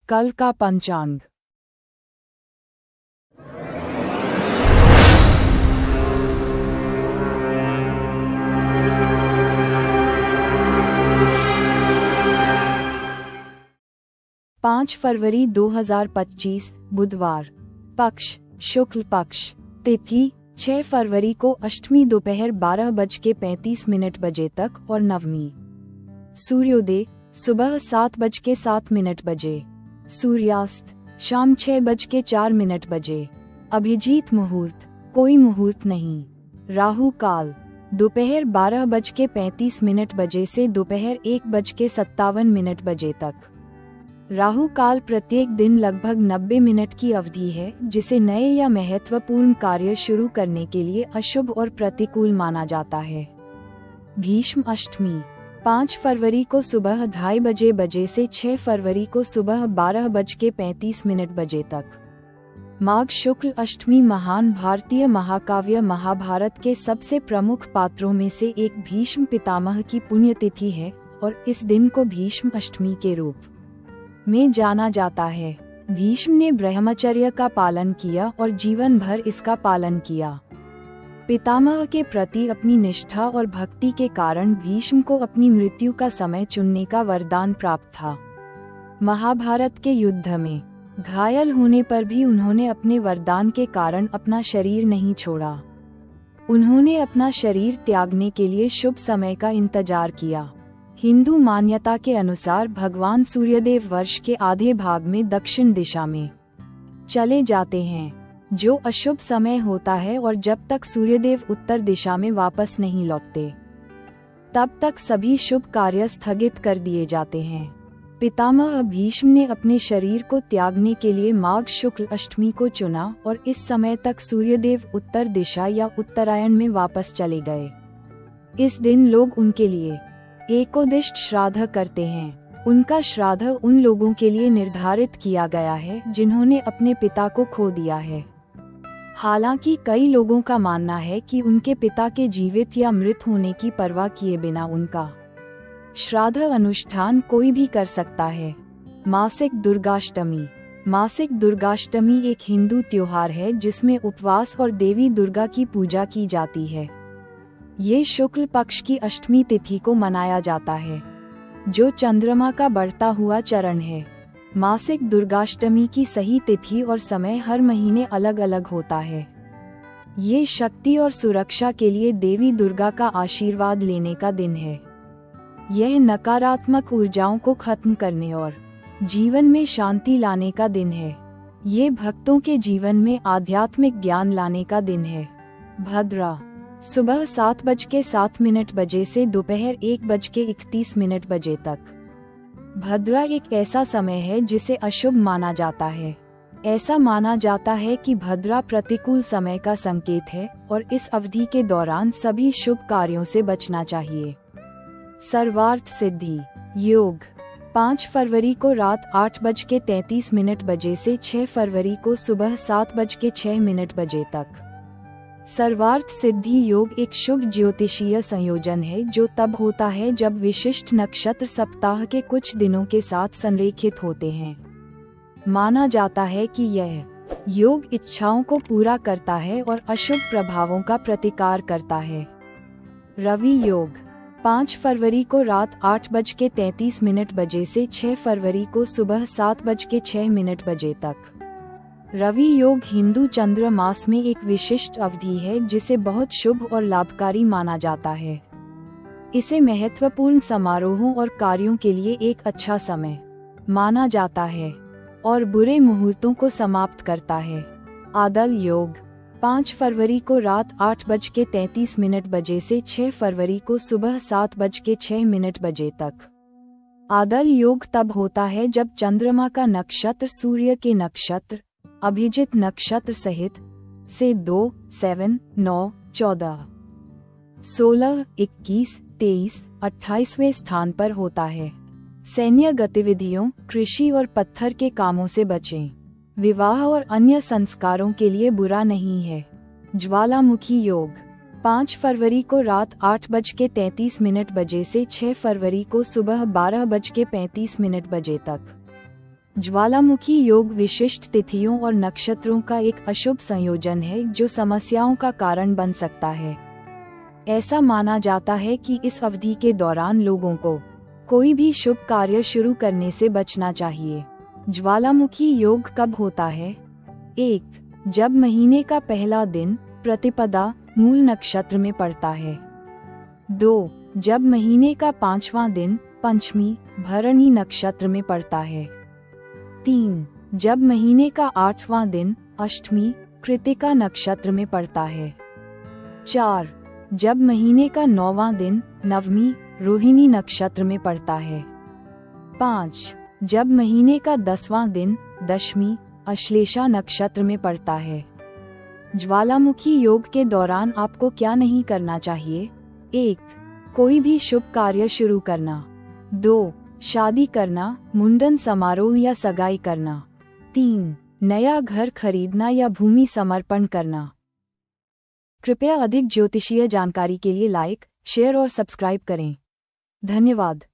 कल का पंचांग। पाँच फरवरी 2025 बुधवार। पक्ष शुक्ल पक्ष। तिथि 6 फरवरी को अष्टमी दोपहर 12:35 बजे तक और नवमी। सूर्योदय सुबह 7:07 बजे। सूर्यास्त शाम 6:04 बजे। अभिजीत मुहूर्त कोई मुहूर्त नहीं। राहु काल दोपहर 12:35 बजे से दोपहर 1:57 बजे तक। राहु काल प्रत्येक दिन लगभग 90 मिनट की अवधि है, जिसे नए या महत्वपूर्ण कार्य शुरू करने के लिए अशुभ और प्रतिकूल माना जाता है। भीष्म अष्टमी 5 फरवरी को सुबह 2:30 बजे से 6 फरवरी को सुबह 12:35 बजे तक। माघ शुक्ल अष्टमी महान भारतीय महाकाव्य महाभारत के सबसे प्रमुख पात्रों में से एक भीष्म पितामह की पुण्यतिथि है और इस दिन को भीष्म अष्टमी के रूप में जाना जाता है। भीष्म ने ब्रह्मचर्य का पालन किया और जीवन भर इसका पालन किया। पितामह के प्रति अपनी निष्ठा और भक्ति के कारण भीष्म को अपनी मृत्यु का समय चुनने का वरदान प्राप्त था। महाभारत के युद्ध में घायल होने पर भी उन्होंने अपने वरदान के कारण अपना शरीर नहीं छोड़ा। उन्होंने अपना शरीर त्यागने के लिए शुभ समय का इंतजार किया। हिंदू मान्यता के अनुसार भगवान सूर्यदेव वर्ष के आधे भाग में दक्षिण दिशा में चले जाते हैं, जो अशुभ समय होता है, और जब तक सूर्यदेव उत्तर दिशा में वापस नहीं लौटते तब तक सभी शुभ कार्य स्थगित कर दिए जाते हैं। पितामह भीष्म ने अपने शरीर को त्यागने के लिए माघ शुक्ल अष्टमी को चुना और इस समय तक सूर्यदेव उत्तर दिशा या उत्तरायण में वापस चले गए। इस दिन लोग उनके लिए एकोदिष्ट श्राद्ध करते हैं। उनका श्राद्ध उन लोगों के लिए निर्धारित किया गया है जिन्होंने अपने पिता को खो दिया है। हालांकि कई लोगों का मानना है कि उनके पिता के जीवित या मृत होने की परवाह किए बिना उनका श्राद्ध अनुष्ठान कोई भी कर सकता है। मासिक दुर्गाष्टमी। मासिक दुर्गाष्टमी एक हिंदू त्योहार है जिसमें उपवास और देवी दुर्गा की पूजा की जाती है। ये शुक्ल पक्ष की अष्टमी तिथि को मनाया जाता है, जो चंद्रमा का बढ़ता हुआ चरण है। मासिक दुर्गाष्टमी की सही तिथि और समय हर महीने अलग अलग होता है। ये शक्ति और सुरक्षा के लिए देवी दुर्गा का आशीर्वाद लेने का दिन है। यह नकारात्मक ऊर्जाओं को खत्म करने और जीवन में शांति लाने का दिन है। ये भक्तों के जीवन में आध्यात्मिक ज्ञान लाने का दिन है। भद्रा सुबह 7:07 बजे से दोपहर 1:31 बजे तक। भद्रा एक ऐसा समय है जिसे अशुभ माना जाता है। ऐसा माना जाता है कि भद्रा प्रतिकूल समय का संकेत है और इस अवधि के दौरान सभी शुभ कार्यों से बचना चाहिए। सर्वार्थ सिद्धि योग 5 फरवरी को रात 8:33 बजे से 6 फरवरी को सुबह 7:06 बजे तक। सर्वार्थ सिद्धि योग एक शुभ ज्योतिषीय संयोजन है जो तब होता है जब विशिष्ट नक्षत्र सप्ताह के कुछ दिनों के साथ संरेखित होते हैं। माना जाता है कि यह योग इच्छाओं को पूरा करता है और अशुभ प्रभावों का प्रतिकार करता है। रवि योग 5 फरवरी को रात 8:33 बजे से 6 फरवरी को सुबह 7:06 बजे तक। रवि योग हिंदू चंद्र मास में एक विशिष्ट अवधि है जिसे बहुत शुभ और लाभकारी माना जाता है। इसे महत्वपूर्ण समारोहों और कार्यों के लिए एक अच्छा समय माना जाता है और बुरे मुहूर्तों को समाप्त करता है। आदल योग 5 फरवरी को रात 8:33 बजे से 6 फरवरी को सुबह 7:06 बजे तक। आदल योग तब होता है जब चंद्रमा का नक्षत्र सूर्य के नक्षत्र अभिजित नक्षत्र सहित से 2, 7, 9, 14, 16, 21, 23, 28वें स्थान पर होता है। सैन्य गतिविधियों, कृषि और पत्थर के कामों से बचें। विवाह और अन्य संस्कारों के लिए बुरा नहीं है। ज्वालामुखी योग 5 फरवरी को रात 8:33 बजे से 6 फरवरी को सुबह 12:35 बजे तक। ज्वालामुखी योग विशिष्ट तिथियों और नक्षत्रों का एक अशुभ संयोजन है जो समस्याओं का कारण बन सकता है। ऐसा माना जाता है कि इस अवधि के दौरान लोगों को कोई भी शुभ कार्य शुरू करने से बचना चाहिए। ज्वालामुखी योग कब होता है? 1. जब महीने का पहला दिन प्रतिपदा मूल नक्षत्र में पड़ता है। 2. जब महीने का 5वां दिन पंचमी भरणी नक्षत्र में पड़ता है। 3. जब महीने का 8वां दिन अष्टमी कृतिका नक्षत्र में पड़ता है। 4. जब महीने का 9वां दिन नवमी रोहिणी नक्षत्र में पड़ता है। 5. जब महीने का 10वां दिन दशमी अश्लेषा नक्षत्र में पड़ता है। ज्वालामुखी योग के दौरान आपको क्या नहीं करना चाहिए? 1. कोई भी शुभ कार्य शुरू करना। 2. शादी करना, मुंडन समारोह या सगाई करना। 3. नया घर खरीदना या भूमि समर्पण करना। कृपया अधिक ज्योतिषीय जानकारी के लिए लाइक, शेयर और सब्सक्राइब करें। धन्यवाद।